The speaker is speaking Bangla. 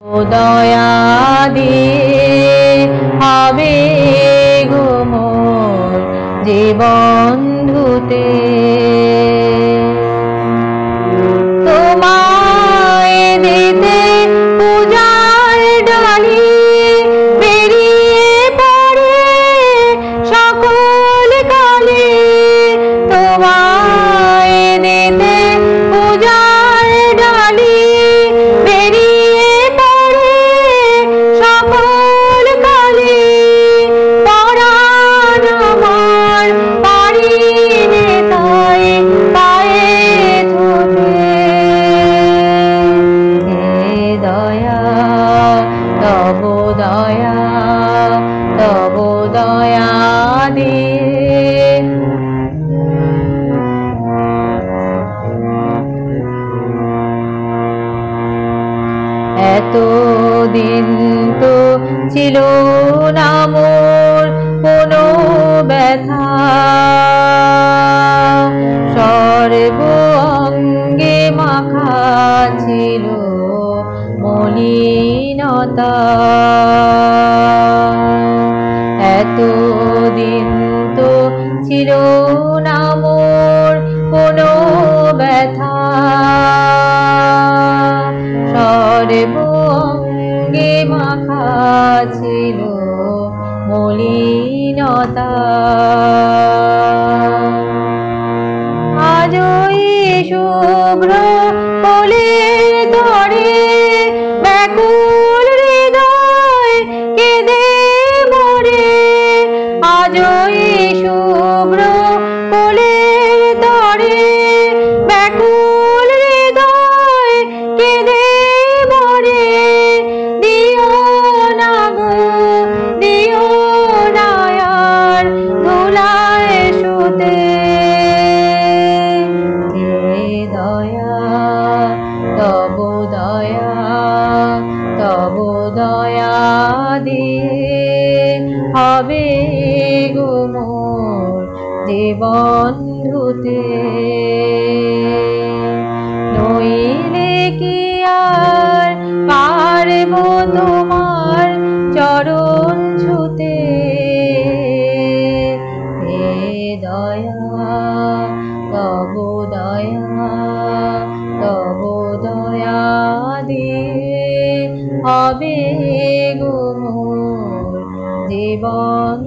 দয়া দিয়ে হবে গো মোর জীবন ধুতে। তোমায় দিতে পূজার ডালি বেরিয়ে পড়ে সকল কালে। তোমায় দিতে পূজার ডালি বেরিয়ে পড়ে সকল কালে। পরাণ আমার পারিনে তাই পায়ে ধুতে। হে দয়া তব দয়া, তব দয়া দিয়ে এতদিন তো ছিল না মোর কোনো ব্যথা। সর্ব অঙ্গে মাখা ছিল মলিনতা। এতদিন তো ছিল না মোর কোনো ব্যথা। সর্ব অঙ্গে মাখা ছিল মলিনতা। আজই শুভ্র ফুলের তরে ব্যাকুল হৃদয় কেঁদে মরে। আজই শুভ্র ফুলের তরে ব্যাকুল হৃদয় কেঁদে মরে। দিও না গো দিও না আর ধুলায় শুতে। হে দয়া তব দয়া, তব দয়া দিয়ে হবে গো মোর জীবন ধুতে। নইলে কি আর পারব তোমার চরণ ছুতে। হে দয়া তব দয়া, তব দয়া দিয়ে হবে গো মোর জীবন